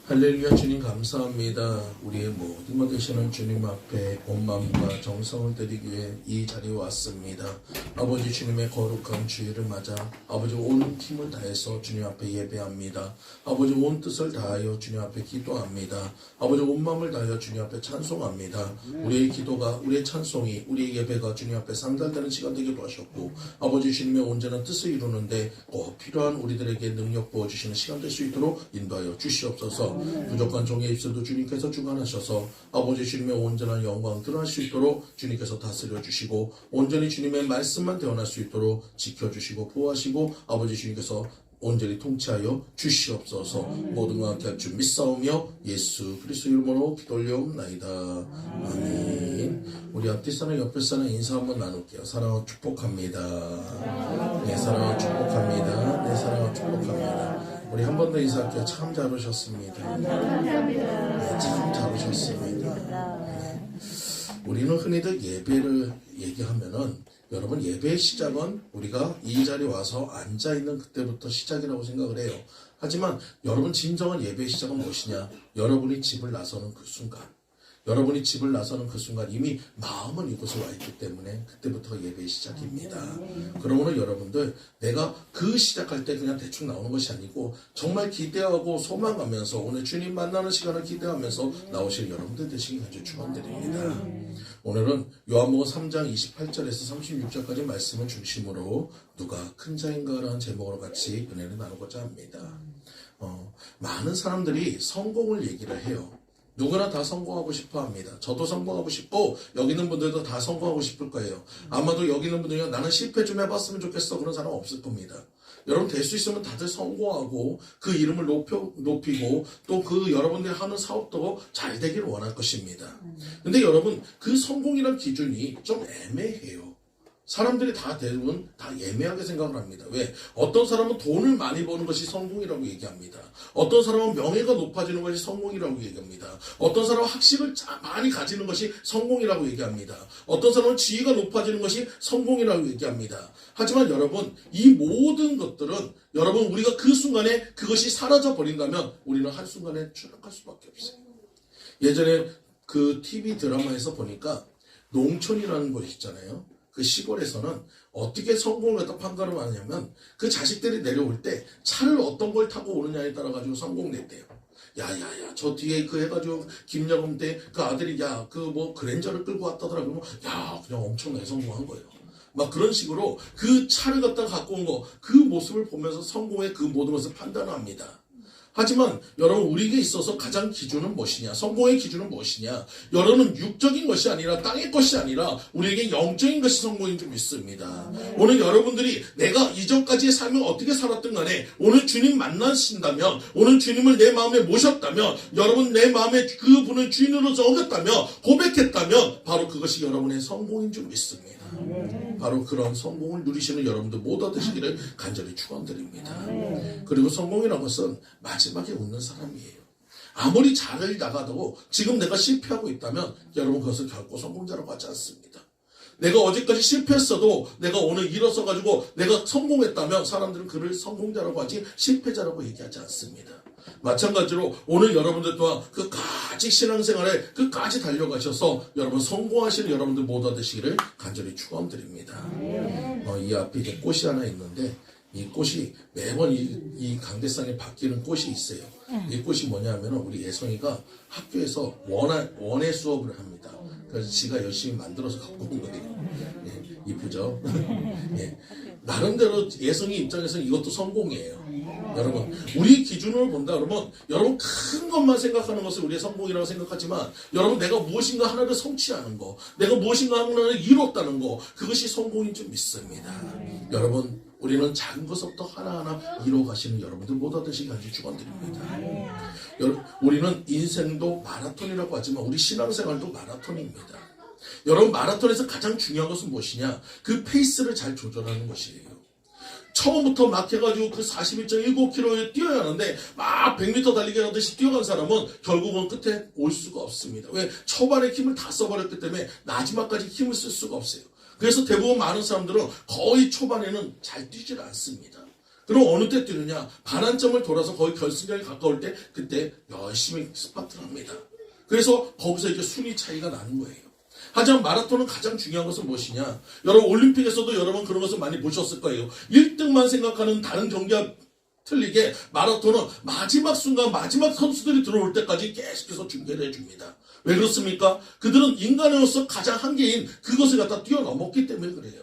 할렐루야. 주님 감사합니다. 우리의 모든 것 되시는 주님 앞에 온 마음과 정성을 드리기에 이 자리에 왔습니다. 아버지 주님의 거룩한 주일을 맞아 아버지 온 힘을 다해서 주님 앞에 예배합니다. 아버지 온 뜻을 다하여 주님 앞에 기도합니다. 아버지 온 마음을 다하여 주님 앞에 찬송합니다. 우리의 기도가, 우리의 찬송이, 우리의 예배가 주님 앞에 상달되는 시간 되기도 하셨고, 아버지 주님의 온전한 뜻을 이루는데 꼭 필요한 우리들에게 능력 부어주시는 시간 될 수 있도록 인도하여 주시옵소서. 부족한 종의 입술도 주님께서 주관하셔서 아버지 주님의 온전한 영광 드러날 수 있도록 주님께서 다스려 주시고, 온전히 주님의 말씀만 대언할 수 있도록 지켜주시고 보호하시고 아버지 주님께서 온전히 통치하여 주시옵소서. 모든 것 함께 할 줄 믿사오며 예수 그리스도 이름으로 기도 올려옵나이다. 아멘. 우리 앞뒤 사람 옆에 사람 인사 한번 나눌게요. 사랑하고 축복합니다. 네, 사랑하고 축복합니다. 네, 사랑하고 축복합니다. 우리 한 번 더 인사할게요. 참 잘 오셨습니다. 네, 참 잘 오셨습니다. 네. 우리는 흔히들 예배를 얘기하면은, 여러분, 예배의 시작은 우리가 이 자리에 와서 앉아있는 그때부터 시작이라고 생각을 해요. 하지만 여러분, 진정한 예배의 시작은 무엇이냐? 여러분이 집을 나서는 그 순간, 여러분이 집을 나서는 그 순간 이미 마음은 이곳에 와 있기 때문에 그때부터가 예배의 시작입니다. 그러므로 여러분들, 내가 그 시작할 때 그냥 대충 나오는 것이 아니고 정말 기대하고 소망하면서 오늘 주님 만나는 시간을 기대하면서 나오실 여러분들 되시기 간절히 축원드립니다. 오늘은 요한복음 3장 28절에서 36절까지 말씀을 중심으로 누가 큰 자인가라는 제목으로 같이 은혜를 나누고자 합니다. 많은 사람들이 성공을 얘기를 해요. 누구나 다 성공하고 싶어 합니다. 저도 성공하고 싶고 여기 있는 분들도 다 성공하고 싶을 거예요. 아마도 여기 있는 분들이 나는 실패 좀 해봤으면 좋겠어 그런 사람 없을 겁니다. 여러분, 될 수 있으면 다들 성공하고 그 이름을 높이고 또 그 여러분들이 하는 사업도 잘 되기를 원할 것입니다. 근데 여러분, 그 성공이란 기준이 좀 애매해요. 사람들이 다 대부분 다 애매하게 생각을 합니다. 왜? 어떤 사람은 돈을 많이 버는 것이 성공이라고 얘기합니다. 어떤 사람은 명예가 높아지는 것이 성공이라고 얘기합니다. 어떤 사람은 학식을 많이 가지는 것이 성공이라고 얘기합니다. 어떤 사람은 지위가 높아지는 것이 성공이라고 얘기합니다. 하지만 여러분, 이 모든 것들은 여러분, 우리가 그 순간에 그것이 사라져 버린다면 우리는 한순간에 추락할 수밖에 없어요. 예전에 그 TV 드라마에서 보니까 농촌이라는 곳이 있잖아요. 그 시골에서는 어떻게 성공을 갖다 판가름 하냐면, 그 자식들이 내려올 때 차를 어떤 걸 타고 오느냐에 따라 가지고 성공됐대요. 야야야, 저 뒤에 그 해가지고 김여금 때 그 아들이 그랜저를 끌고 왔다더라. 그러면 그냥 엄청나게 성공한 거예요. 막 그런 식으로 그 차를 갖고 온 거, 그 모습을 보면서 성공의 그 모든 것을 판단합니다. 하지만 여러분, 우리에게 있어서 가장 기준은 무엇이냐? 성공의 기준은 무엇이냐? 여러분은 육적인 것이 아니라 땅의 것이 아니라 우리에게 영적인 것이 성공인 줄 믿습니다. 오늘 여러분들이 내가 이전까지의 삶을 어떻게 살았든 간에 오늘 주님 만나신다면, 오늘 주님을 내 마음에 모셨다면, 여러분 내 마음에 그분을 주인으로 정했다면, 고백했다면 바로 그것이 여러분의 성공인 줄 믿습니다. 바로 그런 성공을 누리시는 여러분들 모두 되시기를 간절히 축원드립니다. 그리고 성공이라는 것은 마지막에 웃는 사람이에요. 아무리 잘 나가도 지금 내가 실패하고 있다면 여러분, 그것을 결코 성공자라고 하지 않습니다. 내가 어제까지 실패했어도 내가 오늘 일어서가지고 내가 성공했다면 사람들은 그를 성공자라고 하지 실패자라고 얘기하지 않습니다. 마찬가지로 오늘 여러분들 또한 끝까지 신앙생활에 끝까지 달려가셔서 여러분 성공하시는 여러분들 모두 되시기를 간절히 축원드립니다. 이 앞에 이제 꽃이 하나 있는데, 이 꽃이 매번 이 강대상에 바뀌는 꽃이 있어요. 이 꽃이 뭐냐면 우리 예성이가 학교에서 원예 수업을 합니다. 그래서 지가 열심히 만들어서 갖고 온 거예요. 예, 이쁘죠? 예. 나름대로 예성이 입장에서는 이것도 성공이에요. 여러분, 우리 기준으로 본다 그러면 여러분 큰 것만 생각하는 것을 우리의 성공이라고 생각하지만, 여러분 내가 무엇인가 하나를 성취하는 거, 내가 무엇인가 하나를 이뤘다는 거, 그것이 성공인 줄 믿습니다. 여러분, 우리는 작은 것부터 하나하나 이뤄가시는 여러분들 모두 되시기 간절히 축원드립니다. 여러분, 우리는 인생도 마라톤이라고 하지만 우리 신앙생활도 마라톤입니다. 여러분, 마라톤에서 가장 중요한 것은 무엇이냐? 그 페이스를 잘 조절하는 것이에요. 처음부터 막 해가지고 그 41.19km에 뛰어야 하는데 막 100m 달리기 하듯이 뛰어간 사람은 결국은 끝에 올 수가 없습니다. 왜? 초반에 힘을 다 써버렸기 때문에 마지막까지 힘을 쓸 수가 없어요. 그래서 대부분 많은 사람들은 거의 초반에는 잘 뛰질 않습니다. 그럼 어느 때 뛰느냐? 반환점을 돌아서 거의 결승전에 가까울 때 그때 열심히 스파트를 합니다. 그래서 거기서 이제 순위 차이가 나는 거예요. 하지만 마라톤은 가장 중요한 것은 무엇이냐? 여러분 올림픽에서도 여러분 그런 것을 많이 보셨을 거예요. 1등만 생각하는 다른 경기와 틀리게 마라톤은 마지막 순간 마지막 선수들이 들어올 때까지 계속해서 중계를 해줍니다. 왜 그렇습니까? 그들은 인간으로서 가장 한계인 그것을 갖다 뛰어넘었기 때문에 그래요.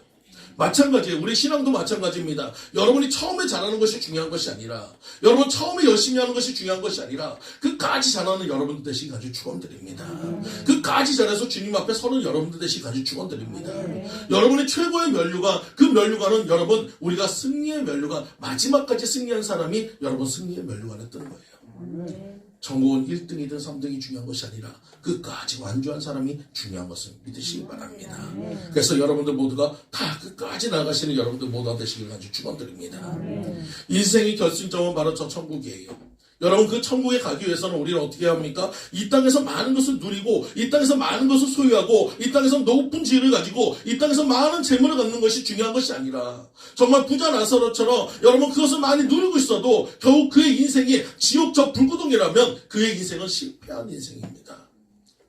마찬가지예요. 우리 신앙도 마찬가지입니다. 여러분이 처음에 잘하는 것이 중요한 것이 아니라, 여러분 처음에 열심히 하는 것이 중요한 것이 아니라, 끝까지 잘하는 여러분들 되시기 간절히 축원드립니다. 끝까지 잘해서 주님 앞에 서는 여러분들 되시기 간절히 축원드립니다. 여러분의 최고의 면류관, 그 면류관은 여러분 우리가 승리의 면류관, 마지막까지 승리한 사람이 여러분 승리의 면류관에 뜨는 거예요. 전국은 1등이든 3등이 중요한 것이 아니라 끝까지 완주한 사람이 중요한 것을 믿으시기 바랍니다. 그래서 여러분들 모두가 다 끝까지 나가시는 여러분들 모두가 되시길 간절히 축원드립니다. 인생의 결승점은 바로 저 천국이에요. 여러분 그 천국에 가기 위해서는 우리는 어떻게 해야 합니까? 이 땅에서 많은 것을 누리고 이 땅에서 많은 것을 소유하고 이 땅에서 높은 지위를 가지고 이 땅에서 많은 재물을 갖는 것이 중요한 것이 아니라 정말 부자 나사로처럼 여러분 그것을 많이 누리고 있어도 겨우 그의 인생이 지옥 저 불구덩이라면 그의 인생은 실패한 인생입니다.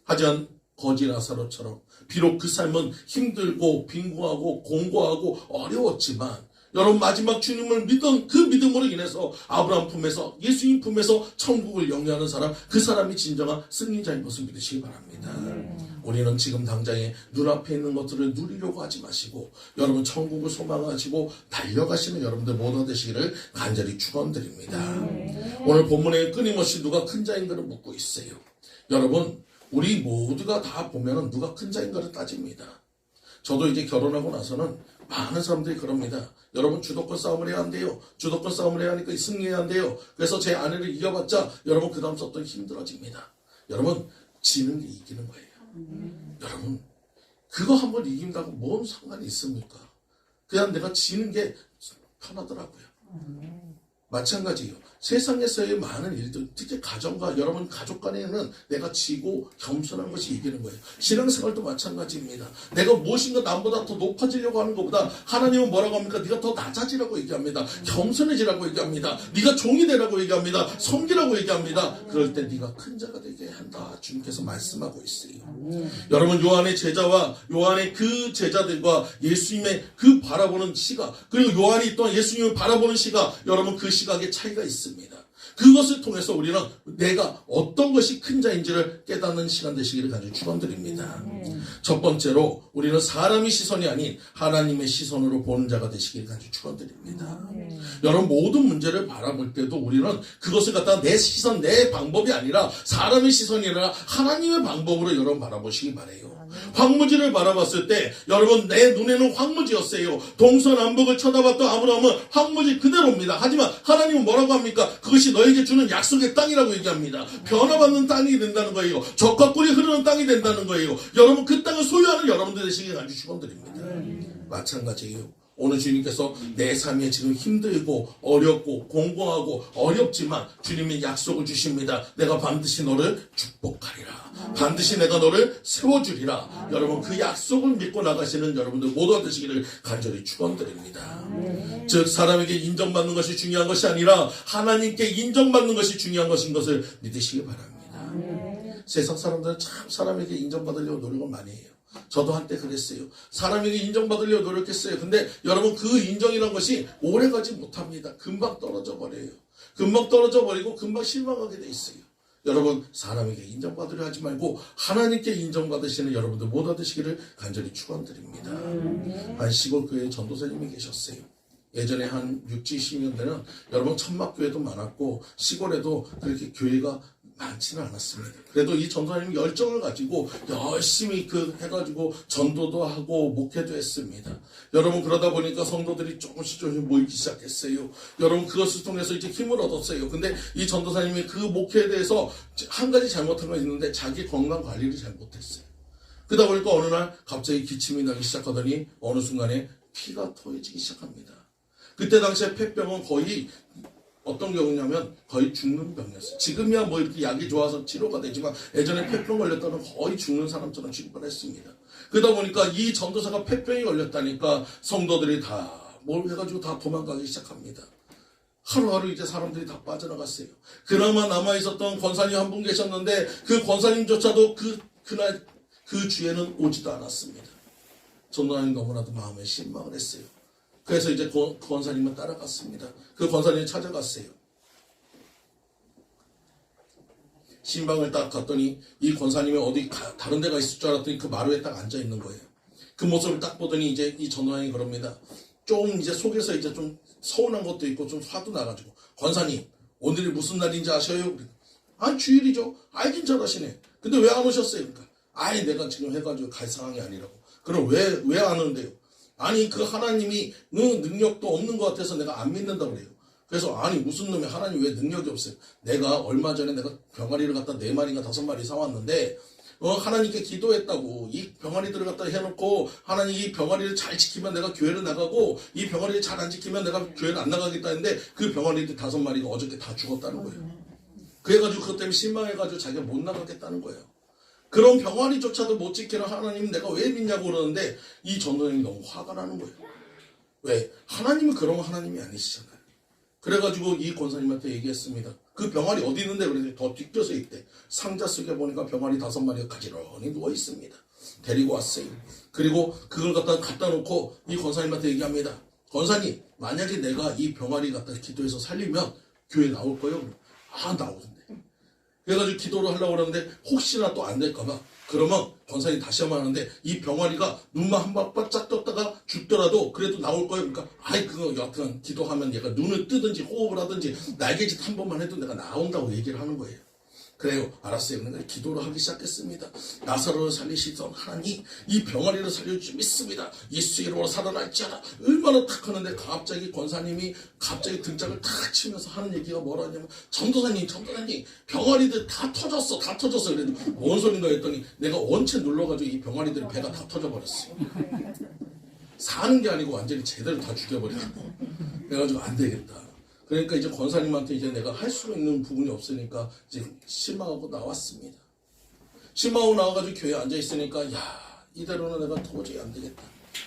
하지만 거지 나사로처럼 비록 그 삶은 힘들고 빈곤하고 공고하고 어려웠지만 여러분 마지막 주님을 믿은 그 믿음으로 인해서 아브라함 품에서 예수님 품에서 천국을 영위하는 사람, 그 사람이 진정한 승리자인 것을 믿으시기 바랍니다. 우리는 지금 당장에 눈앞에 있는 것들을 누리려고 하지 마시고 여러분 천국을 소망하시고 달려가시는 여러분들 모두 되시기를 간절히 축원드립니다. 오늘 본문에 끊임없이 누가 큰 자인가를 묻고 있어요. 여러분 우리 모두가 다 보면은 누가 큰 자인가를 따집니다. 저도 이제 결혼하고 나서는 많은 사람들이 그럽니다. 여러분 주도권 싸움을 해야 한대요. 주도권 싸움을 해야 하니까 승리해야 한대요. 그래서 제 아내를 이겨봤자 여러분 그 다음 서또 힘들어집니다. 여러분 지는 게 이기는 거예요. 여러분 그거 한번 이긴다고 뭔 상관이 있습니까? 그냥 내가 지는 게 편하더라고요. 마찬가지예요. 세상에서의 많은 일들, 특히 가정과 여러분 가족 간에는 내가 지고 겸손한 것이 이기는 거예요. 신앙생활도 마찬가지입니다. 내가 무엇인가 남보다 더 높아지려고 하는 것보다 하나님은 뭐라고 합니까? 네가 더 낮아지라고 얘기합니다. 겸손해지라고 얘기합니다. 네가 종이 되라고 얘기합니다. 섬기라고 얘기합니다. 그럴 때 네가 큰 자가 되게 한다. 주님께서 말씀하고 있어요. 여러분 요한의 제자와 요한의 그 제자들과 예수님의 그 바라보는 시각, 그리고 요한이 또한 예수님을 바라보는 시각, 여러분 그 시각에 차이가 있습니다. 그것을 통해서 우리는 내가 어떤 것이 큰 자인지를 깨닫는 시간 되시기를 간절히 축원드립니다. 첫 번째로 우리는 사람의 시선이 아닌 하나님의 시선으로 보는 자가 되시기를 간절히 축원드립니다. 여러분 모든 문제를 바라볼 때도 우리는 그것을 갖다가 내 시선, 내 방법이 아니라 사람의 시선이 아니라 하나님의 방법으로 여러분 바라보시기 바라요. 황무지를 바라봤을 때 여러분 내 눈에는 황무지였어요. 동서남북을 쳐다봤던 아브라함은 황무지 그대로입니다. 하지만 하나님은 뭐라고 합니까? 그것이 너에게 주는 약속의 땅이라고 얘기합니다. 변화받는 땅이 된다는 거예요. 젖과 꿀이 흐르는 땅이 된다는 거예요. 여러분 그 땅을 소유하는 여러분들 되시길 간절히 축원드립니다. 마찬가지예요. 오늘 주님께서 내 삶에 지금 힘들고 어렵고 공고하고 어렵지만 주님이 약속을 주십니다. 내가 반드시 너를 축복하리라. 반드시 내가 너를 세워주리라. 여러분 그 약속을 믿고 나가시는 여러분들 모두 되시기를 간절히 축원드립니다. 즉 사람에게 인정받는 것이 중요한 것이 아니라 하나님께 인정받는 것이 중요한 것인 것을 믿으시기 바랍니다. 세상 사람들은 참 사람에게 인정받으려고 노력을 많이 해요. 저도 한때 그랬어요. 사람에게 인정받으려고 노력했어요. 근데 여러분 그 인정이란 것이 오래가지 못합니다. 금방 떨어져 버려요. 금방 떨어져 버리고 금방 실망하게 돼 있어요. 여러분 사람에게 인정받으려 하지 말고 하나님께 인정받으시는 여러분들 모두 되시기를 간절히 축원드립니다. 한 시골 교회에 전도사님이 계셨어요. 예전에 한 60, 70년대는 여러분 천막교회도 많았고 시골에도 그렇게 교회가 많지는 않았습니다. 그래도 이 전도사님이 열정을 가지고 열심히 해가지고 전도도 하고 목회도 했습니다. 여러분 그러다 보니까 성도들이 조금씩 모이기 시작했어요. 여러분 그것을 통해서 이제 힘을 얻었어요. 근데 이 전도사님이 그 목회에 대해서 한 가지 잘못한 건 있는데 자기 건강 관리를 잘못했어요. 그러다 보니까 어느 날 갑자기 기침이 나기 시작하더니 어느 순간에 피가 토해지기 시작합니다. 그때 당시에 폐병은 거의 어떤 경우냐면 거의 죽는 병이었어요. 지금이야 뭐 이렇게 약이 좋아서 치료가 되지만 예전에 폐병 걸렸다면 거의 죽는 사람처럼 취급을 했습니다. 그러다 보니까 이 전도사가 폐병이 걸렸다니까 성도들이 다 뭘 해가지고 다 도망가기 시작합니다. 하루하루 이제 사람들이 다 빠져나갔어요. 그나마 남아있었던 권사님 한 분 계셨는데 그 권사님조차도 그날 그 주에는 오지도 않았습니다. 전도사님 너무나도 마음에 실망을 했어요. 그래서 이제 그 권사님은 따라갔습니다. 그 권사님을 찾아갔어요. 신방을 딱 갔더니 이 권사님이 어디 다른 데가 있을 줄 알았더니 그 마루에 딱 앉아 있는 거예요. 그 모습을 딱 보더니 이제 이 전도사님이 그럽니다. 좀 이제 속에서 이제 좀 서운한 것도 있고 좀 화도 나가지고, 권사님 오늘이 무슨 날인지 아셔요? 아, 주일이죠. 알긴 잘하시네. 근데 왜 안 오셨어요? 그러니까 아이, 내가 지금 해가지고 갈 상황이 아니라고. 그럼 왜 안 오는데요? 아니, 그 하나님이 능력도 없는 것 같아서 내가 안 믿는다고 그래요. 그래서 아니, 무슨 놈이 하나님 왜 능력이 없어요? 내가 얼마 전에 내가 병아리를 갖다 4마리인가 5마리 사왔는데 하나님께 기도했다고. 이 병아리들을 갖다 해놓고 하나님 이 병아리를 잘 지키면 내가 교회를 나가고 이 병아리를 잘 안 지키면 내가 교회를 안 나가겠다 했는데 그 병아리들 5마리가 어저께 다 죽었다는 거예요. 그래가지고 그것 때문에 실망해가지고 자기가 못 나가겠다는 거예요. 그런 병아리조차도 못 지키는 하나님 내가 왜 믿냐고 그러는데 이 전도사님이 너무 화가 나는 거예요. 왜? 하나님은 그런 하나님이 아니시잖아요. 그래가지고 이 권사님한테 얘기했습니다. 그 병아리 어디 있는데? 그랬더니 더 뒤껴서 있대. 상자 속에 보니까 병아리 5마리가 가지런히 누워 있습니다. 데리고 왔어요. 그리고 그걸 갖다 놓고 이 권사님한테 얘기합니다. 권사님, 만약에 내가 이 병아리 갖다 기도해서 살리면 교회 나올 거예요? 아, 나오던데. 그래가지고 기도를 하려고 그러는데 혹시나 또 안 될까봐, 그러면 권사님 다시 한번 하는데 이 병아리가 눈만 한 바짝 떴다가 죽더라도 그래도 나올 거예요. 그러니까 아이, 그거 여하튼 기도하면 얘가 눈을 뜨든지 호흡을 하든지 날개짓 한 번만 해도 내가 나온다고 얘기를 하는 거예요. 그래요, 알았어요. 그러니까 기도를 하기 시작했습니다. 나사로를 살리시던 하나님, 이 병아리를 살려줄 줄 믿습니다. 예수 이름으로 살아날지어다. 얼마나 탁 하는데 갑자기 권사님이 갑자기 등짝을 탁 치면서 하는 얘기가 뭐라 하냐면, 전도사님 병아리들 다 터졌어. 그래도 뭔 소린가 했더니 내가 원체 눌러가지고 이 병아리들 배가 다 터져버렸어요. 사는 게 아니고 완전히 제대로 다 죽여버렸어. 그래가지고 안 되겠다. 그러니까 이제 권사님한테 이제 내가 할 수 있는 부분이 없으니까 이제 실망하고 나왔습니다. 실망하고 나와가지고 교회에 앉아있으니까, 야, 이대로는 내가 도저히 안 되겠다.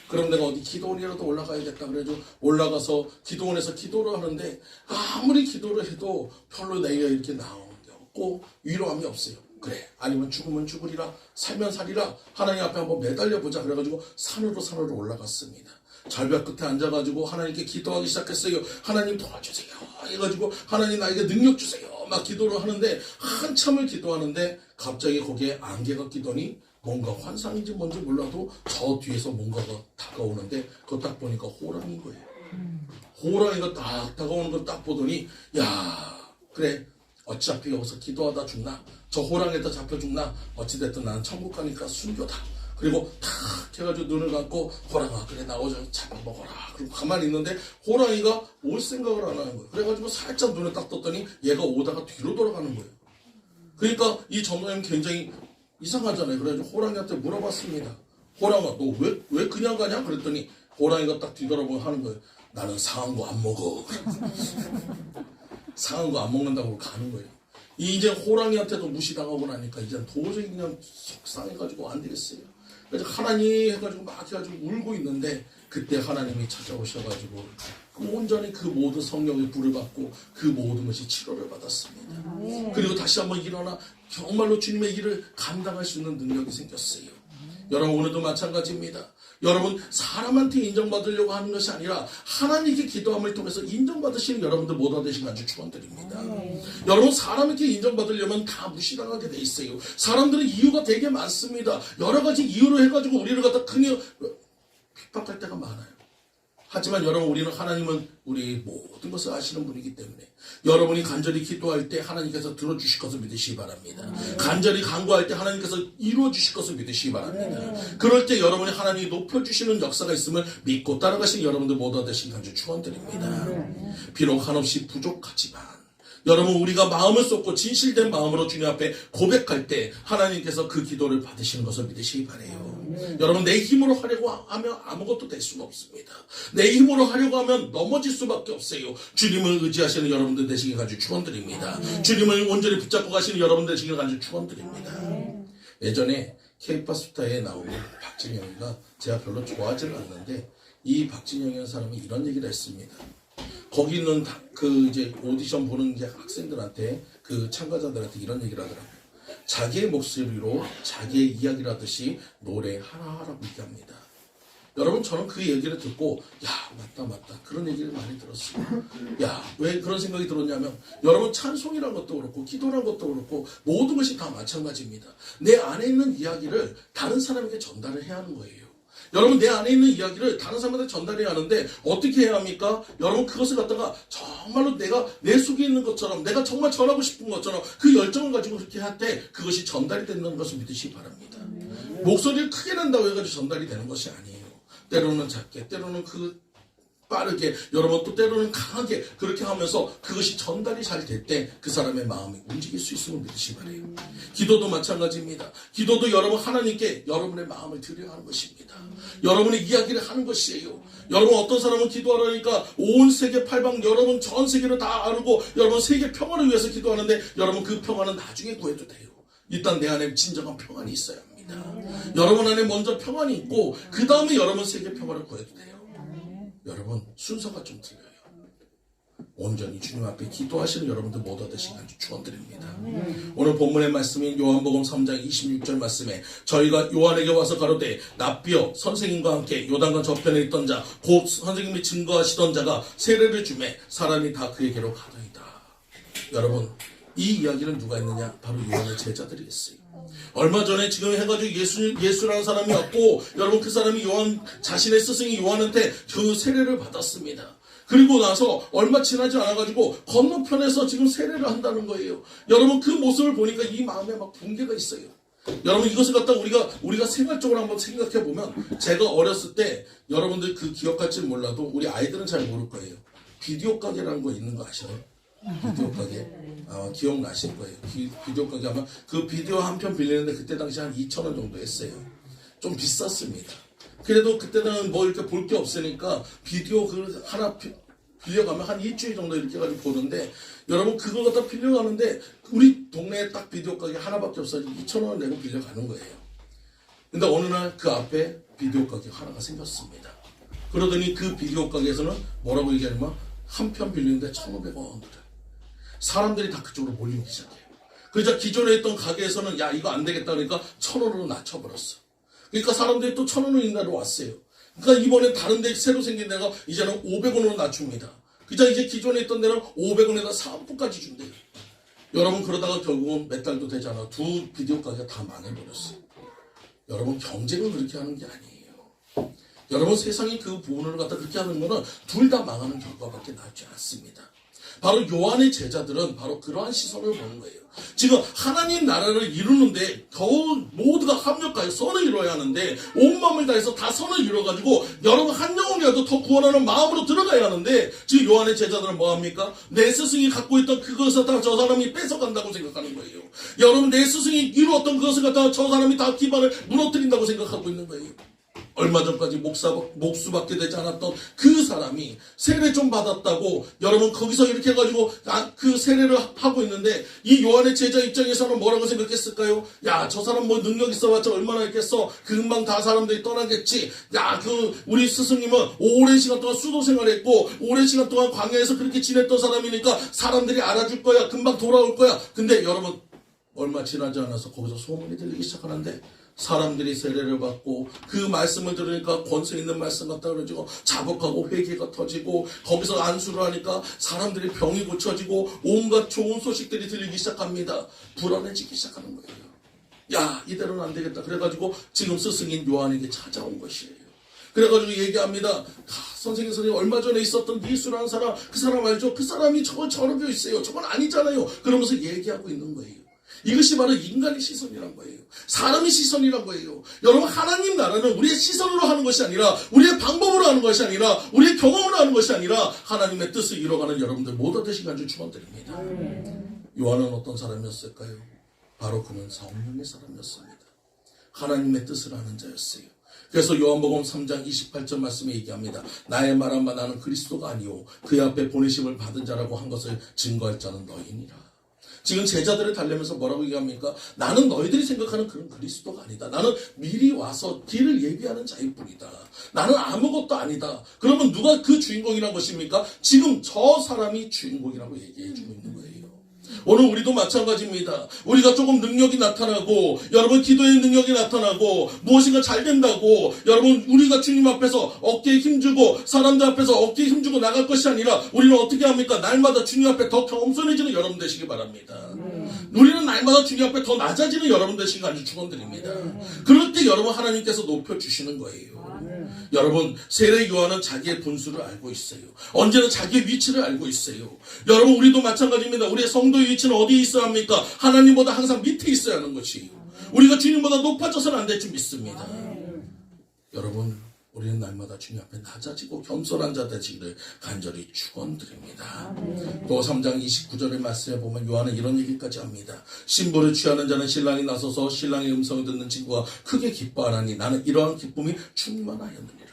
그럼 내가 어디 기도원이라도 올라가야겠다. 그래가지고 올라가서 기도원에서 기도를 하는데 아무리 기도를 해도 별로 내가 이렇게 나오는 게 없고 위로함이 없어요. 그래, 아니면 죽으면 죽으리라, 살면 살리라, 하나님 앞에 한번 매달려보자. 그래가지고 산으로 올라갔습니다. 절벽 끝에 앉아가지고 하나님께 기도하기 시작했어요. 하나님 도와주세요 해가지고 하나님 나에게 능력 주세요 막 기도를 하는데 한참을 기도하는데 갑자기 거기에 안개가 끼더니 뭔가 환상인지 뭔지 몰라도 저 뒤에서 뭔가가 다가오는데 그거 딱 보니까 호랑이인 거예요. 호랑이가 딱 다가오는 걸 딱 보더니, 야, 그래, 어차피 여기서 기도하다 죽나, 저 호랑이에다 잡혀 죽나, 어찌됐든 나는 천국 가니까 순교다. 그리고 탁 해가지고 눈을 감고, 호랑아, 그래, 나오자, 잡아먹어라. 그리고 가만히 있는데 호랑이가 올 생각을 안 하는 거예요. 그래가지고 살짝 눈을 딱 떴더니 얘가 오다가 뒤로 돌아가는 거예요. 그러니까 이 전도사님 굉장히 이상하잖아요. 그래가지고 호랑이한테 물어봤습니다. 호랑아, 너 왜 그냥 가냐? 그랬더니 호랑이가 딱 뒤돌아보고 하는 거예요. 나는 상한 거 안 먹어. 상한 거 안 먹는다고 가는 거예요. 이제 호랑이한테도 무시당하고 나니까 이제 도저히 그냥 속상해가지고 안 되겠어요. 그래서 하나님 해가지고 막 해가지고 울고 있는데 그때 하나님이 찾아오셔가지고 온전히 그 모든 성령의 불을 받고 그 모든 것이 치료를 받았습니다. 그리고 다시 한번 일어나 정말로 주님의 일을 감당할 수 있는 능력이 생겼어요. 여러분, 오늘도 마찬가지입니다. 여러분, 사람한테 인정받으려고 하는 것이 아니라 하나님께 기도함을 통해서 인정받으시는 여러분들 모두가 되시길 아주 축원드립니다. 여러분, 사람에게 인정받으려면 다 무시당하게 돼 있어요. 사람들은 이유가 되게 많습니다. 여러 가지 이유로 해가지고 우리를 갖다 그냥 핍박할 때가 많아요. 하지만 여러분, 우리는 하나님은 우리 모든 것을 아시는 분이기 때문에 여러분이 간절히 기도할 때 하나님께서 들어주실 것을 믿으시기 바랍니다. 간절히 간구할 때 하나님께서 이루어주실 것을 믿으시기 바랍니다. 그럴 때 여러분이 하나님이 높여주시는 역사가 있음을 믿고 따라가시는 여러분들 모두가 되시길 간절히 축원드립니다. 비록 한없이 부족하지만 여러분, 우리가 마음을 쏟고 진실된 마음으로 주님 앞에 고백할 때 하나님께서 그 기도를 받으시는 것을 믿으시기 바라요. 여러분, 내 힘으로 하려고 하면 아무것도 될 수가 없습니다. 내 힘으로 하려고 하면 넘어질 수밖에 없어요. 주님을 의지하시는 여러분들 되시길 간절히 축원드립니다. 주님을 온전히 붙잡고 가시는 여러분들 되시길 간절히 축원드립니다. 예전에 K-팝스타에 나오는 박진영이가 제가 별로 좋아하지는 않는데 이 박진영이라는 사람이 이런 얘기를 했습니다. 거기 있는 그 이제 오디션 보는 이제 학생들한테 그 참가자들한테 이런 얘기를 하더라고요. 자기의 목소리로 자기의 이야기를 하듯이 노래하라고 얘기합니다. 여러분, 저는 그 얘기를 듣고 야, 맞다 그런 얘기를 많이 들었어요. 야, 왜 그런 생각이 들었냐면, 여러분, 찬송이란 것도 그렇고 기도란 것도 그렇고 모든 것이 다 마찬가지입니다. 내 안에 있는 이야기를 다른 사람에게 전달을 해야 하는 거예요. 여러분, 내 안에 있는 이야기를 다른 사람한테 전달해야 하는데 어떻게 해야 합니까? 여러분, 그것을 갖다가 정말로 내가 내 속에 있는 것처럼, 내가 정말 전하고 싶은 것처럼 그 열정을 가지고 그렇게 할 때 그것이 전달이 된다는 것을 믿으시기 바랍니다. 목소리를 크게 낸다고 해가지고 전달이 되는 것이 아니에요. 때로는 작게, 때로는 빠르게, 여러분 또 때로는 강하게 그렇게 하면서 그것이 전달이 잘 될 때 그 사람의 마음이 움직일 수 있음을 믿으시기 바래요. 기도도 마찬가지입니다. 기도도 여러분 하나님께 여러분의 마음을 드려야 하는 것입니다. 여러분의 이야기를 하는 것이에요. 여러분, 어떤 사람은 기도하라니까 온 세계 팔방, 여러분 전 세계를 다 아르고 여러분 세계 평화를 위해서 기도하는데, 여러분 그 평화는 나중에 구해도 돼요. 일단 내 안에 진정한 평안이 있어야 합니다. 여러분 안에 먼저 평안이 있고 그 다음에 여러분 세계 평화를 구해도 돼요. 여러분, 순서가 좀 틀려요. 온전히 주님 앞에 기도하시는 여러분들 모두 되시길 축원드립니다. 오늘 본문의 말씀인 요한복음 3장 26절 말씀에, 저희가 요한에게 와서 가로되 납비여 선생님과 함께 요단강 저편에 있던 자 곧 선생님이 증거하시던 자가 세례를 주매 사람이 다 그에게로 가더이다. 여러분, 이 이야기는 누가 했느냐? 바로 요한의 제자들이 했어요. 얼마 전에 지금 해가지고 예수라는 사람이 왔고, 여러분 그 사람이 자신의 스승이 요한한테 그 세례를 받았습니다. 그리고 나서 얼마 지나지 않아가지고 건너편에서 지금 세례를 한다는 거예요. 여러분, 그 모습을 보니까 이 마음에 막 붕괴가 있어요. 여러분, 이것을 갖다 우리가 생활적으로 한번 생각해 보면, 제가 어렸을 때 여러분들 그 기억할지 몰라도 우리 아이들은 잘 모를 거예요. 비디오 가게라는 거 있는 거 아시나요? 비디오 가게. 기억나실 거예요. 비디오 가게 하면 그 비디오 한 편 빌리는데 그때 당시 한 2,000원 정도 했어요. 좀 비쌌습니다. 그래도 그때는 뭐 이렇게 볼 게 없으니까 비디오 하나 빌려가면 한 일주일 정도 이렇게 가지고 보는데, 여러분 그걸 갖다 빌려가는데 우리 동네에 딱 비디오 가게 하나밖에 없어서 2,000원을 내고 빌려가는 거예요. 근데 어느 날 그 앞에 비디오 가게 하나가 생겼습니다. 그러더니 그 비디오 가게에서는 뭐라고 얘기하냐면, 한 편 빌리는데 1,500원. 사람들이 다 그쪽으로 몰리기 시작해요. 그러자 기존에 있던 가게에서는 야, 이거 안 되겠다 그러니까 1,000원으로 낮춰버렸어. 그러니까 사람들이 또 1,000원으로 인하러 왔어요. 그러니까 이번엔 다른 데 새로 생긴 데가 이제는 500원으로 낮춥니다. 그자 이제 기존에 있던 데는 500원에다 사은품까지 준대요. 여러분, 그러다가 결국은 몇 달도 되지 않아 두 비디오 가게가 다 망해버렸어요. 여러분, 경쟁은 그렇게 하는 게 아니에요. 여러분, 세상이 그 부분을 갖다 그렇게 하는 거는 둘 다 망하는 결과밖에 나지 않습니다. 바로 요한의 제자들은 바로 그러한 시선을 보는 거예요. 지금 하나님 나라를 이루는데 겨우 모두가 합력하여 선을 이루어야 하는데, 온 마음을 다해서 다 선을 이루어가지고 여러분 한 영혼이라도 더 구원하는 마음으로 들어가야 하는데, 지금 요한의 제자들은 뭐합니까? 내 스승이 갖고 있던 그것을 다 저 사람이 뺏어간다고 생각하는 거예요. 여러분, 내 스승이 이루었던 그것을 갖다가 저 사람이 다 기반을 무너뜨린다고 생각하고 있는 거예요. 얼마 전까지 목수밖에 되지 않았던 그 사람이 세례 좀 받았다고, 여러분 거기서 이렇게 해가지고 그 세례를 하고 있는데, 이 요한의 제자 입장에서는 뭐라고 생각했을까요? 야, 저 사람 뭐 능력 있어봤자 얼마나 있겠어. 금방 다 사람들이 떠나겠지. 야, 우리 스승님은 오랜 시간 동안 수도 생활했고 오랜 시간 동안 광야에서 그렇게 지냈던 사람이니까 사람들이 알아줄 거야. 금방 돌아올 거야. 근데 여러분, 얼마 지나지 않아서 거기서 소문이 들리기 시작하는데, 사람들이 세례를 받고 그 말씀을 들으니까 권세 있는 말씀 같다 그러지고 자복하고 회개가 터지고, 거기서 안수를 하니까 사람들이 병이 고쳐지고 온갖 좋은 소식들이 들리기 시작합니다. 불안해지기 시작하는 거예요. 야, 이대로는 안 되겠다. 그래가지고 지금 스승인 요한에게 찾아온 것이에요. 그래가지고 얘기합니다. 선생님 얼마 전에 있었던 니수라는 사람, 그 사람 알죠? 그 사람이 저렇게 있어요. 저건 아니잖아요. 그러면서 얘기하고 있는 거예요. 이것이 바로 인간의 시선이란 거예요. 사람의 시선이란 거예요. 여러분, 하나님 나라는 우리의 시선으로 하는 것이 아니라, 우리의 방법으로 하는 것이 아니라, 우리의 경험으로 하는 것이 아니라, 하나님의 뜻을 이뤄가는 여러분들 모두 되시길 간절히 축원드립니다. 요한은 어떤 사람이었을까요? 바로 그는 성령의 사람이었습니다. 하나님의 뜻을 하는 자였어요. 그래서 요한복음 3장 28절 말씀에 얘기합니다. 나의 말한 바 나는 그리스도가 아니오 그의 앞에 보내심을 받은 자라고 한 것을 증거할 자는 너희니라. 지금 제자들을 달래면서 뭐라고 얘기합니까? 나는 너희들이 생각하는 그런 그리스도가 아니다. 나는 미리 와서 길을 예비하는 자일 뿐이다. 나는 아무것도 아니다. 그러면 누가 그 주인공이란 것입니까? 지금 저 사람이 주인공이라고 얘기해주고 있는 거예요. 오늘 우리도 마찬가지입니다. 우리가 조금 능력이 나타나고 여러분 기도의 능력이 나타나고 무엇인가 잘 된다고 여러분 우리가 주님 앞에서 어깨에 힘주고 사람들 앞에서 어깨에 힘주고 나갈 것이 아니라 우리는 어떻게 합니까? 날마다 주님 앞에 더 겸손해지는 여러분 되시기 바랍니다. 우리는 날마다 주님 앞에 더 낮아지는 여러분 되시기 간절히 축원드립니다. 그럴 때 여러분 하나님께서 높여주시는 거예요. 여러분 세례 요한은 자기의 분수를 알고 있어요. 언제나 자기의 위치를 알고 있어요. 여러분 우리도 마찬가지입니다. 우리의 성도의 위치는 어디에 있어야 합니까? 하나님보다 항상 밑에 있어야 하는 것이에요. 우리가 주님보다 높아져서는 안 될 줄 믿습니다. 여러분 우리는 날마다 주님 앞에 낮아지고 겸손한 자 되시기를 간절히 축원드립니다. 또 3장 29절의 말씀에 보면 요한은 이런 얘기까지 합니다. 신부를 취하는 자는 신랑이 나서서 신랑의 음성을 듣는 친구가 크게 기뻐하나니 나는 이러한 기쁨이 충만하였느니라.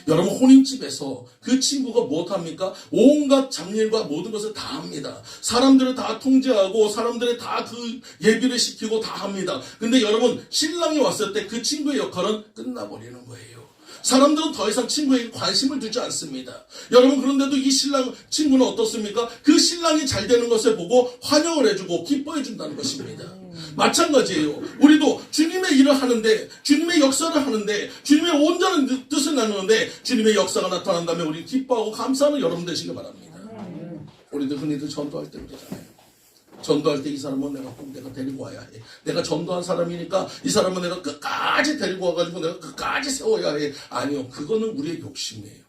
여러분 혼인집에서 그 친구가 무엇합니까? 온갖 잡일과 모든 것을 다 합니다. 사람들을 다 통제하고 사람들을 다 그 예비를 시키고 다 합니다. 근데 여러분 신랑이 왔을 때 그 친구의 역할은 끝나버리는 거예요. 사람들은 더 이상 친구에게 관심을 두지 않습니다. 여러분 그런데도 이 신랑 친구는 어떻습니까? 그 신랑이 잘 되는 것을 보고 환영을 해주고 기뻐해 준다는 것입니다. 마찬가지예요. 우리도 주님의 일을 하는데 주님의 역사를 하는데 주님의 온전한 뜻을 나누는데 주님의 역사가 나타난다면 우리 기뻐하고 감사하는 여러분 되시길 바랍니다. 우리도 흔히들 전도할 때 그러잖아요. 전도할 때 이 사람은 내가 꼭 내가 데리고 와야 해. 내가 전도한 사람이니까 이 사람은 내가 끝까지 데리고 와가지고 내가 끝까지 세워야 해. 아니요. 그거는 우리의 욕심이에요.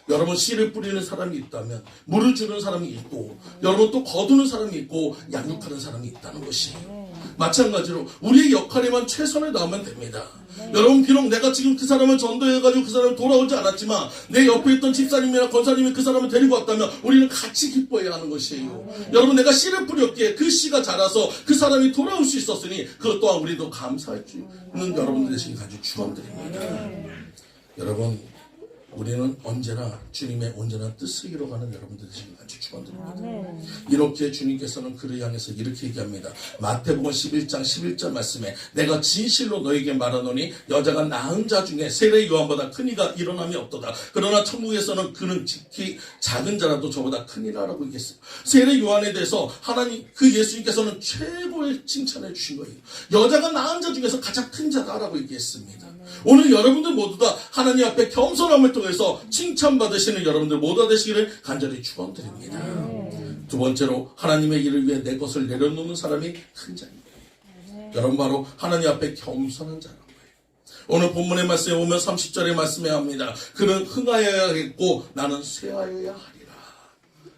여러분 씨를 뿌리는 사람이 있다면 물을 주는 사람이 있고 여러분 또 거두는 사람이 있고 양육하는 사람이 있다는 것이에요. 마찬가지로 우리의 역할에만 최선을 다하면 됩니다. 여러분 비록 내가 지금 그 사람을 전도해가지고 그 사람을 돌아오지 않았지만 내 옆에 있던 집사님이나 권사님이 그 사람을 데리고 왔다면 우리는 같이 기뻐해야 하는 것이에요. 여러분 내가 씨를 뿌렸기에 그 씨가 자라서 그 사람이 돌아올 수 있었으니 그것 또한 우리도 감사할 수 있는 여러분들 되시길 간절히 축원드립니다. 여러분 우리는 언제나 주님의 온전한 뜻을 이뤄가는 여러분들 되시길 간절히 축원드립니다. 이렇게 주님께서는 그를 향해서 이렇게 얘기합니다. 마태복음 11장 11절 말씀에 내가 진실로 너에게 말하노니 여자가 낳은 자 중에 세례 요한보다 큰 이가 일어남이 없도다. 그러나 천국에서는 그는 지극히 작은 자라도 저보다 큰 이라라고 얘기했어요. 세례 요한에 대해서 하나님 그 예수님께서는 최고의 칭찬해 주신 거예요. 여자가 낳은 자 중에서 가장 큰 자다라고 얘기했습니다. 오늘 여러분들 모두 다 하나님 앞에 겸손함을 통해서 칭찬받으시는 여러분들 모두 되시기를 간절히 축원드립니다. 두 번째로 하나님의 일을 위해 내 것을 내려놓는 사람이 큰 자인 거예요. 여러분 바로 하나님 앞에 겸손한 자라는 거예요. 오늘 본문의 말씀에 보면 30절의 말씀에 합니다. 그는 흥하여야겠고 나는 쇠하여야 하리라.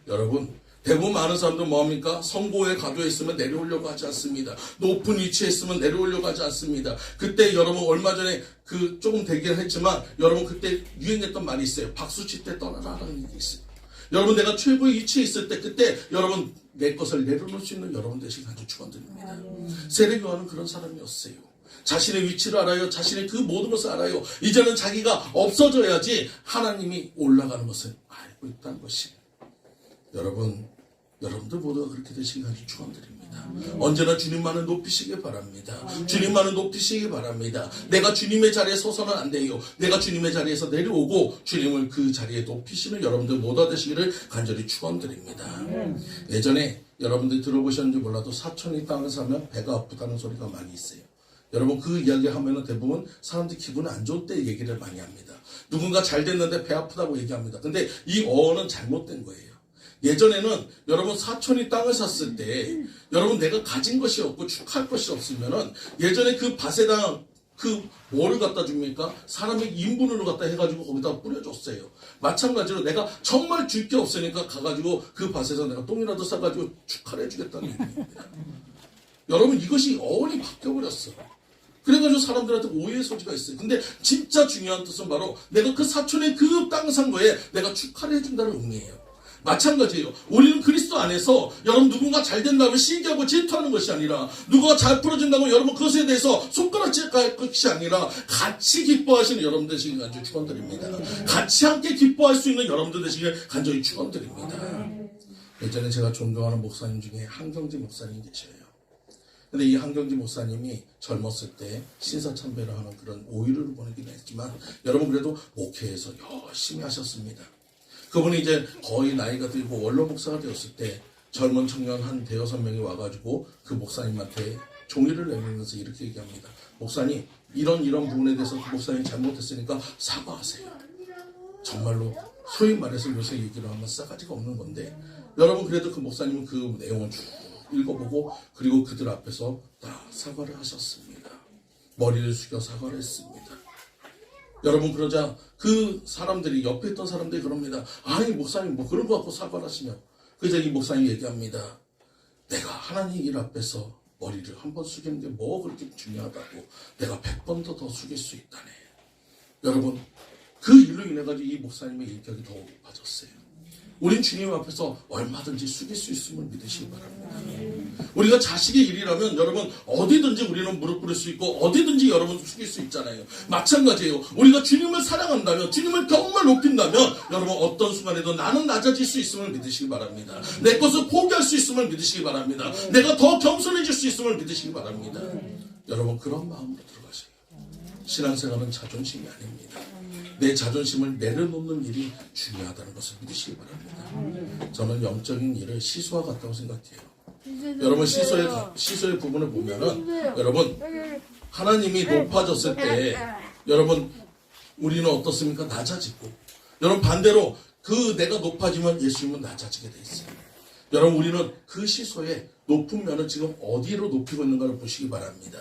여러분 대부분 많은 사람들은 뭐합니까? 성고에 가두어 있으면 내려오려고 하지 않습니다. 높은 위치에 있으면 내려오려고 하지 않습니다. 그때 여러분 얼마 전에 그 조금 되긴 했지만 여러분 그때 유행했던 말이 있어요. 박수 칠 때 떠나라라는 얘기 있어요. 여러분 내가 최고의 위치에 있을 때 그때 여러분 내 것을 내려놓을 수 있는 여러분 되시길 간절히 축원드립니다. 세례 요한은 그런 사람이었어요. 자신의 위치를 알아요. 자신의 그 모든 것을 알아요. 이제는 자기가 없어져야지 하나님이 올라가는 것을 알고 있다는 것이에요. 여러분들 모두가 그렇게 되시길 간절히 축원드립니다. 언제나 주님만을 높이시길 바랍니다. 주님만을 높이시길 바랍니다. 내가 주님의 자리에 서서는 안 돼요. 내가 주님의 자리에서 내려오고 주님을 그 자리에 높이시는 여러분들 모두 되시기를 간절히 축원드립니다. 예전에 여러분들 들어보셨는지 몰라도 사촌이 땅을 사면 배가 아프다는 소리가 많이 있어요. 여러분 그 이야기 하면은 대부분 사람들이 기분 안 좋을 때 얘기를 많이 합니다. 누군가 잘 됐는데 배 아프다고 얘기합니다. 근데 이 어원은 잘못된 거예요. 예전에는 여러분 사촌이 땅을 샀을 때 여러분 내가 가진 것이 없고 축할 것이 없으면은 예전에 그 밭에다 그 뭐를 갖다 줍니까? 사람의 인분으로 갖다 해가지고 거기다 뿌려줬어요. 마찬가지로 내가 정말 줄 게 없으니까 가가지고 그 밭에서 내가 똥이라도 싸가지고 축하를 해주겠다는 얘기입니다. 여러분 이것이 어원이 바뀌어버렸어. 그래가지고 사람들한테 오해의 소지가 있어요. 근데 진짜 중요한 뜻은 바로 내가 그 사촌의 그 땅 산 거에 내가 축하를 해준다는 의미예요. 마찬가지예요. 우리는 그리스도 안에서 여러분 누군가 잘 된다고 시기하고 질투하는 것이 아니라 누가 잘 풀어진다고 여러분 그것에 대해서 손가락질할 것이 아니라 같이 기뻐하시는 여러분들 되시길 간절히 축원드립니다. 같이 함께 기뻐할 수 있는 여러분들 되시길 간절히 축원드립니다. 예전에 제가 존경하는 목사님 중에 한경지 목사님 계셔요. 근데 이 한경지 목사님이 젊었을 때 신사참배를 하는 그런 오유를 보내긴 했지만 여러분 그래도 목회에서 열심히 하셨습니다. 그분이 이제 거의 나이가 들고 원로 목사가 되었을 때 젊은 청년 한 대여섯 명이 와가지고 그 목사님한테 종이를 내밀면서 이렇게 얘기합니다. 목사님 이런 부분에 대해서 그 목사님이 잘못했으니까 사과하세요. 정말로 소위 말해서 요새 얘기를 하면 싸가지가 없는 건데 여러분 그래도 그 목사님은 그 내용을 쭉 읽어보고 그리고 그들 앞에서 다 사과를 하셨습니다. 머리를 숙여 사과를 했습니다. 여러분 그러자 그 사람들이 옆에 있던 사람들이 그럽니다. 아니 목사님 뭐 그런 거 갖고 사과를 하시냐. 그래서 이 목사님이 얘기합니다. 내가 하나님 일 앞에서 머리를 한 번 숙이는 게 뭐 그렇게 중요하다고 내가 100번도 더 숙일 수 있다네. 여러분 그 일로 인해가지고 이 목사님의 인격이 더 높아졌어요. 우린 주님 앞에서 얼마든지 숙일 수 있음을 믿으시기 바랍니다. 우리가 자식의 일이라면 여러분 어디든지 우리는 무릎 꿇을 수 있고 어디든지 여러분 숙일 수 있잖아요. 마찬가지예요. 우리가 주님을 사랑한다면 주님을 정말 높인다면 여러분 어떤 순간에도 나는 낮아질 수 있음을 믿으시기 바랍니다. 내 것을 포기할 수 있음을 믿으시기 바랍니다. 내가 더 겸손해질 수 있음을 믿으시기 바랍니다. 여러분 그런 마음으로 들어가세요. 신앙생활은 자존심이 아닙니다. 내 자존심을 내려놓는 일이 중요하다는 것을 믿으시기 바랍니다. 저는 영적인 일을 시소와 같다고 생각해요. 여러분 시소의 부분을 보면은 여러분 하나님이 높아졌을 때 여러분 우리는 어떻습니까? 낮아지고 여러분 반대로 그 내가 높아지면 예수님은 낮아지게 돼 있어요. 여러분 우리는 그 시소의 높은 면을 지금 어디로 높이고 있는가를 보시기 바랍니다.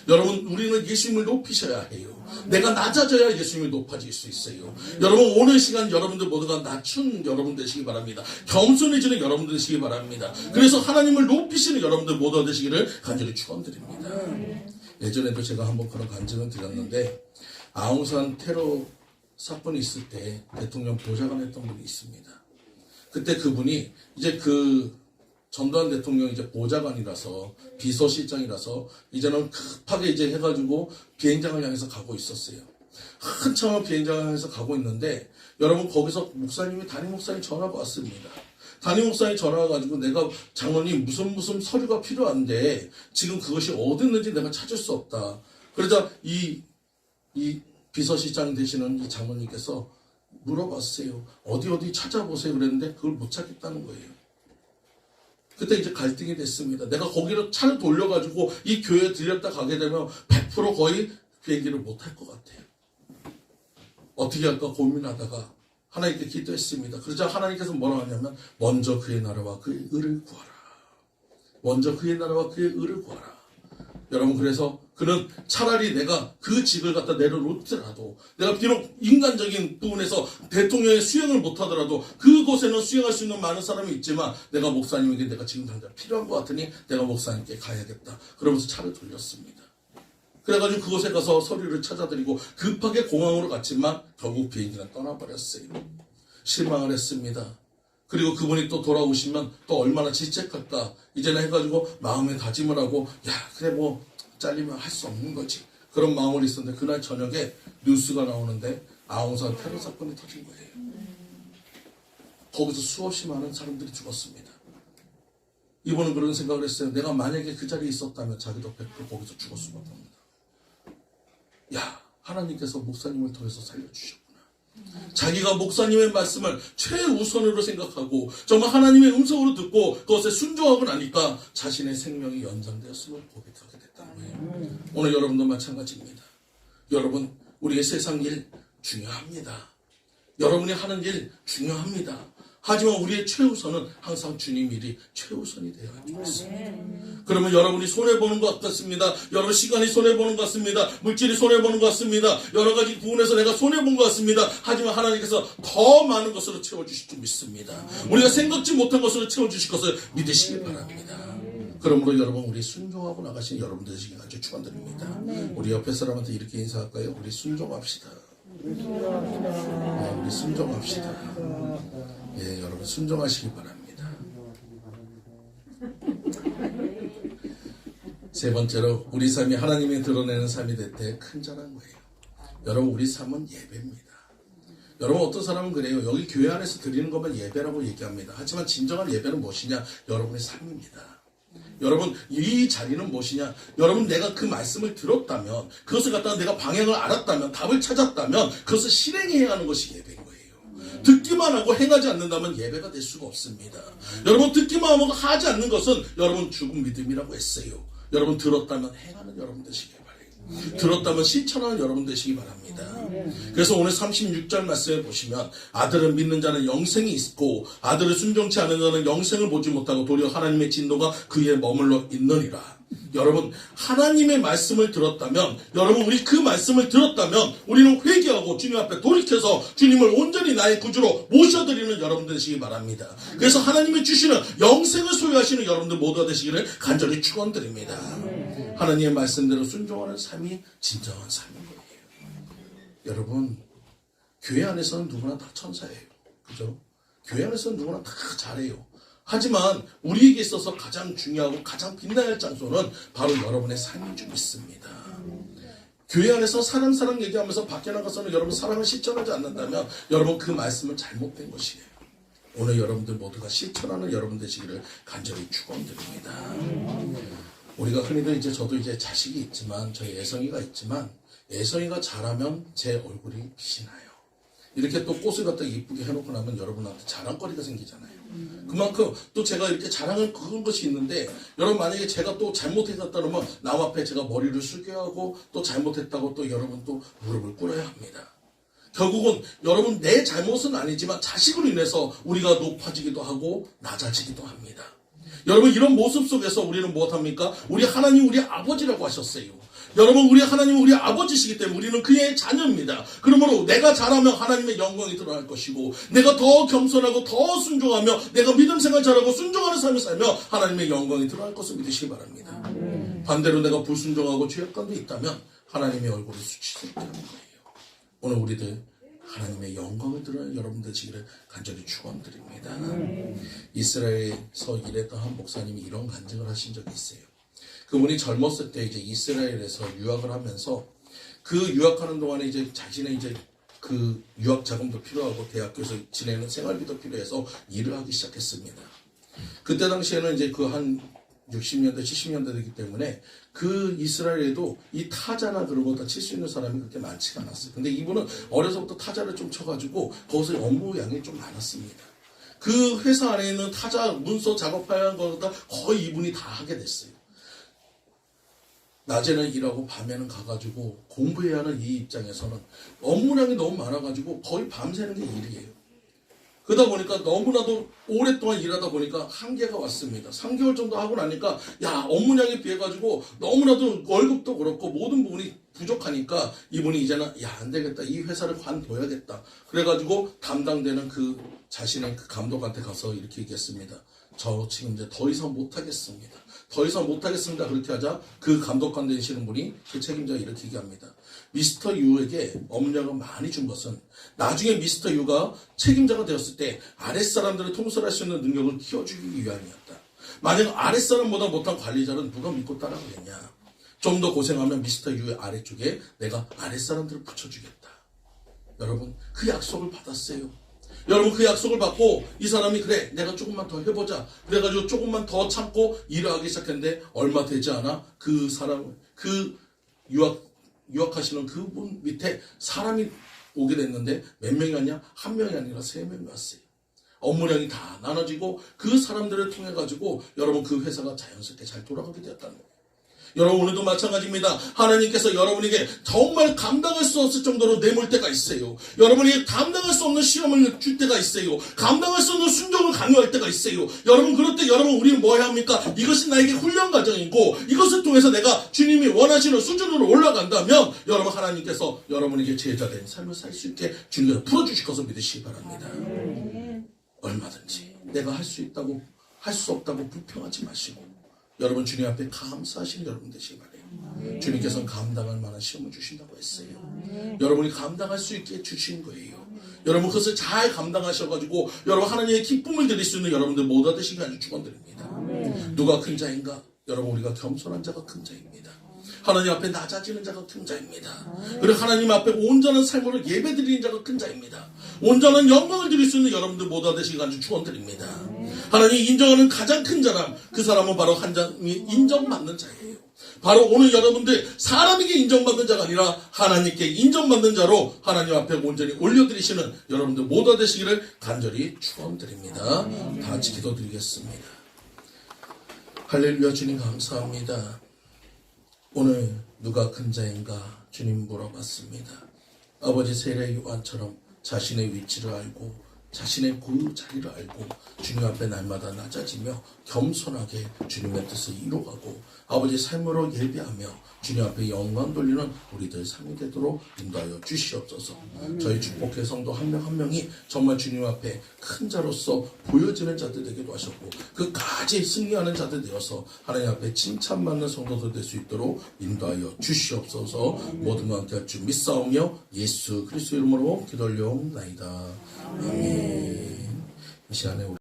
여러분 우리는 예수님을 높이셔야 해요. 내가 낮아져야 예수님이 높아질 수 있어요. 여러분 오늘 시간 여러분들 모두가 낮춘 여러분 되시기 바랍니다. 겸손해지는 여러분들 되시기 바랍니다. 그래서 하나님을 높이시는 여러분들 모두 되시기를 간절히 축원드립니다. 예전에도 제가 한번 그런 간증을 드렸는데 아웅산 테러 사건이 있을 때 대통령 보좌관 했던 분이 있습니다. 그때 그분이 이제 전두환 대통령이 이제 보좌관이라서 비서실장이라서 이제는 급하게 이제 해가지고 비행장을 향해서 가고 있었어요. 한참을 비행장을 향해서 가고 있는데 여러분 거기서 담임 목사님 전화가 왔습니다. 담임 목사님 전화가 와가지고 내가 장로님 무슨 서류가 필요한데 지금 그것이 어디 있는지 내가 찾을 수 없다. 그러자 이 비서실장 되시는 이 장로님께서 물어봤어요. 어디 찾아보세요 그랬는데 그걸 못 찾겠다는 거예요. 그때 이제 갈등이 됐습니다. 내가 거기로 차를 돌려가지고 이 교회에 들렸다 가게 되면 100% 거의 비행기를 못할 것 같아요. 어떻게 할까 고민하다가 하나님께 기도했습니다. 그러자 하나님께서 뭐라고 하냐면 먼저 그의 나라와 그의 의를 구하라. 먼저 그의 나라와 그의 의를 구하라. 여러분 그래서 그는 차라리 내가 그 직을 갖다 내려놓더라도 내가 비록 인간적인 부분에서 대통령의 수행을 못하더라도 그곳에는 수행할 수 있는 많은 사람이 있지만 내가 목사님에게 내가 지금 당장 필요한 것 같으니 내가 목사님께 가야겠다. 그러면서 차를 돌렸습니다. 그래가지고 그곳에 가서 서류를 찾아드리고 급하게 공항으로 갔지만 결국 비행기는 떠나버렸어요. 실망을 했습니다. 그리고 그분이 또 돌아오시면 또 얼마나 질책할까 이제는 해가지고 마음에 다짐을 하고 그래 뭐 잘리면 할 수 없는 거지 그런 마음으로 있었는데 그날 저녁에 뉴스가 나오는데 아웅산 테러 사건이 터진 거예요. 거기서 수없이 많은 사람들이 죽었습니다. 이분은 그런 생각을 했어요. 내가 만약에 그 자리에 있었다면 자기도 100% 거기서 죽었을 것 같습니다. 하나님께서 목사님을 통해서 살려주셨구나. 자기가 목사님의 말씀을 최우선으로 생각하고 정말 하나님의 음성으로 듣고 그것에 순종하고 나니까 자신의 생명이 연장되었음을 고백하게 됐다는 거예요. 오늘 여러분도 마찬가지입니다. 여러분 우리의 세상 일 중요합니다. 여러분이 하는 일 중요합니다. 하지만 우리의 최우선은 항상 주님 일이 최우선이 되어야 하겠습니다. 그러면 여러분이 손해보는 것 같습니다. 여러분 시간이 손해보는 것 같습니다. 물질이 손해보는 것 같습니다. 여러 가지 부분에서 내가 손해본 것 같습니다. 하지만 하나님께서 더 많은 것으로 채워주실 줄 믿습니다. 우리가 생각지 못한 것으로 채워주실 것을 믿으시기 바랍니다. 그러므로 여러분 우리 순종하고 나가신 여러분들 되시길 아주 축원드립니다. 우리 옆에 사람한테 이렇게 인사할까요? 우리 순종합시다. 우리 순종합시다. 여러분 순종하시기 바랍니다. 세 번째로 우리 삶이 하나님이 드러내는 삶이 될 때 큰 자란 거예요. 여러분 우리 삶은 예배입니다. 여러분 어떤 사람은 그래요. 여기 교회 안에서 드리는 것만 예배라고 얘기합니다. 하지만 진정한 예배는 무엇이냐? 여러분의 삶입니다. 여러분 이 자리는 무엇이냐? 여러분 내가 그 말씀을 들었다면 그것을 갖다가 내가 방향을 알았다면 답을 찾았다면 그것을 실행해야 하는 것이 예배인 거예요. 듣기만 하고 행하지 않는다면 예배가 될 수가 없습니다. 여러분 듣기만 하고 하지 않는 것은 여러분 죽은 믿음이라고 했어요. 여러분 들었다면 행하는 여러분 되시길 바래요. 들었다면 실천하는 여러분 되시기 바랍니다. 그래서 오늘 36절 말씀에 보시면 아들을 믿는 자는 영생이 있고 아들을 순종치 않은 자는 영생을 보지 못하고 도리어 하나님의 진노가 그에 머물러 있느니라. 여러분 하나님의 말씀을 들었다면 여러분 우리 그 말씀을 들었다면 우리는 회개하고 주님 앞에 돌이켜서 주님을 온전히 나의 구주로 모셔드리는 여러분들 되시기 바랍니다. 그래서 하나님이 주시는 영생을 소유하시는 여러분들 모두가 되시기를 간절히 축원드립니다. 하나님의 말씀대로 순종하는 삶이 진정한 삶인 거예요. 여러분 교회 안에서는 누구나 다 천사예요. 그죠? 교회 안에서는 누구나 다 잘해요. 하지만 우리에게 있어서 가장 중요하고 가장 빛나야 할 장소는 바로 여러분의 삶인 줄 믿습니다. 교회 안에서 사랑 얘기하면서 밖에 나가서는 여러분 사랑을 실천하지 않는다면 여러분 그 말씀은 잘못된 것이에요. 오늘 여러분들 모두가 실천하는 여러분 되시기를 간절히 축원드립니다. 우리가 흔히들 저도 자식이 있지만 저희 애성이가 있지만 애성이가 자라면 제 얼굴이 빛이 나요. 이렇게 또 꽃을 갖다 이쁘게 해놓고 나면 여러분한테 자랑거리가 생기잖아요. 그만큼 또 제가 이렇게 자랑을 그런 것이 있는데 여러분 만약에 제가 또 잘못했다 그러면 남 앞에 제가 머리를 숙여 하고 또 잘못했다고 또 여러분 또 무릎을 꿇어야 합니다. 결국은 여러분 내 잘못은 아니지만 자식으로 인해서 우리가 높아지기도 하고 낮아지기도 합니다. 여러분 이런 모습 속에서 우리는 무엇합니까? 우리 하나님 우리 아버지라고 하셨어요. 여러분 우리 하나님은 우리 아버지시기 때문에 우리는 그의 자녀입니다. 그러므로 내가 잘하면 하나님의 영광이 드러날 것이고 내가 더 겸손하고 더 순종하며 내가 믿음 생활 잘하고 순종하는 삶을 살며 하나님의 영광이 드러날 것을 믿으시기 바랍니다. 반대로 내가 불순종하고 죄악감도 있다면 하나님의 얼굴을 수치스럽게 하는 거예요. 오늘 우리들 하나님의 영광을 드러낸 여러분 되시기를 간절히 축원드립니다. 이스라엘에서 일했던 한 목사님이 이런 간증을 하신 적이 있어요. 그분이 젊었을 때 이스라엘에서 유학을 하면서 그 유학하는 동안에 자신의 그 유학 자금도 필요하고 대학교에서 지내는 생활비도 필요해서 일을 하기 시작했습니다. 그때 당시에는 그 한 60년대, 70년대 되기 때문에 그 이스라엘에도 이 타자나 그런 거 다 칠 수 있는 사람이 그렇게 많지가 않았어요. 근데 이분은 어려서부터 타자를 좀 쳐가지고 거기서 업무 양이 좀 많았습니다. 그 회사 안에 있는 타자 문서 작업해야 하는 것보다 거의 이분이 다 하게 됐어요. 낮에는 일하고 밤에는 가가지고 공부해야 하는 이 입장에서는 업무량이 너무 많아가지고 거의 밤새는 게 일이에요. 그러다 보니까 너무나도 오랫동안 일하다 보니까 한계가 왔습니다. 3개월 정도 하고 나니까 업무량에 비해가지고 너무나도 월급도 그렇고 모든 부분이 부족하니까 이분이 이제는 안 되겠다. 이 회사를 관둬야겠다. 그래가지고 담당되는 그 자신의 그 감독한테 가서 이렇게 얘기했습니다. 저 지금 이제 더 이상 못하겠습니다. 더 이상 못하겠습니다. 그렇게 하자 그 감독관 되시는 분이 그 책임자가 이렇게 얘기합니다. 미스터 유에게 업무량을 많이 준 것은 나중에 미스터 유가 책임자가 되었을 때 아랫사람들을 통솔할 수 있는 능력을 키워주기 위함이었다. 만약 아랫사람보다 못한 관리자는 누가 믿고 따라가겠냐. 좀 더 고생하면 미스터 유의 아래쪽에 내가 아랫사람들을 붙여주겠다. 여러분 그 약속을 받았어요. 여러분 그 약속을 받고 이 사람이 그래 내가 조금만 더 해보자 그래가지고 조금만 더 참고 일을 하기 시작했는데 얼마 되지 않아 그 사람 그 유학하시는 그분 밑에 사람이 오게 됐는데 몇 명이 왔냐? 한 명이 아니라 3명이 왔어요. 업무량이 다 나눠지고 그 사람들을 통해 가지고 여러분 그 회사가 자연스럽게 잘 돌아가게 되었다는 거예요. 여러분 오늘도 마찬가지입니다. 하나님께서 여러분에게 정말 감당할 수 없을 정도로 내몰 때가 있어요. 여러분이 감당할 수 없는 시험을 줄 때가 있어요. 감당할 수 없는 순종을 강요할 때가 있어요. 여러분 그럴 때 여러분 우리는 뭐 해야 합니까? 이것이 나에게 훈련 과정이고 이것을 통해서 내가 주님이 원하시는 수준으로 올라간다면 여러분 하나님께서 여러분에게 제자된 삶을 살 수 있게 주님께서 풀어주실 것을 믿으시기 바랍니다. 얼마든지 내가 할 수 있다고 할 수 없다고 불평하지 마시고 여러분 주님 앞에 감사하시는 여러분 되시기 바래요. 주님께서는 감당할 만한 시험을 주신다고 했어요. 여러분이 감당할 수 있게 주신 거예요. 여러분 그것을 잘 감당하셔가지고 여러분 하나님의 기쁨을 드릴 수 있는 여러분들 모두 되시기 아주 축원드립니다. 누가 큰 자인가? 여러분 우리가 겸손한 자가 큰 자입니다. 하나님 앞에 낮아지는 자가 큰 자입니다. 그리고 하나님 앞에 온전한 삶으로 예배드리는 자가 큰 자입니다. 온전한 영광을 드릴 수 있는 여러분들 모두 되시기 간절히 축원드립니다. 하나님 인정하는 가장 큰 사람, 그 사람은 바로 하나님이 인정받는 자예요. 바로 오늘 여러분들 사람에게 인정받는 자가 아니라 하나님께 인정받는 자로 하나님 앞에 온전히 올려드리시는 여러분들 모두 되시기를 간절히 축원드립니다. 다 같이 기도드리겠습니다. 할렐루야. 주님 감사합니다. 오늘 누가 큰 자인가 주님 물어봤습니다. 아버지 세례 요한처럼 자신의 위치를 알고 자신의 그 자리를 알고 주님 앞에 날마다 낮아지며 겸손하게 주님의 뜻을 이루어가고 아버지 삶으로 예배하며 주님 앞에 영광 돌리는 우리들 삶이 되도록 인도하여 주시옵소서. 저희 축복회 성도 한 명 한 명이 정말 주님 앞에 큰 자로서 보여지는 자들 되기도 하셨고 그까지 승리하는 자들 되어서 하나님 앞에 칭찬받는 성도들 될 수 있도록 인도하여 주시옵소서. 모든 것 함께 할 줄 믿사오며 예수 그리스도 이름으로 기도 올려옵나이다. 아멘. 이 시간에 우리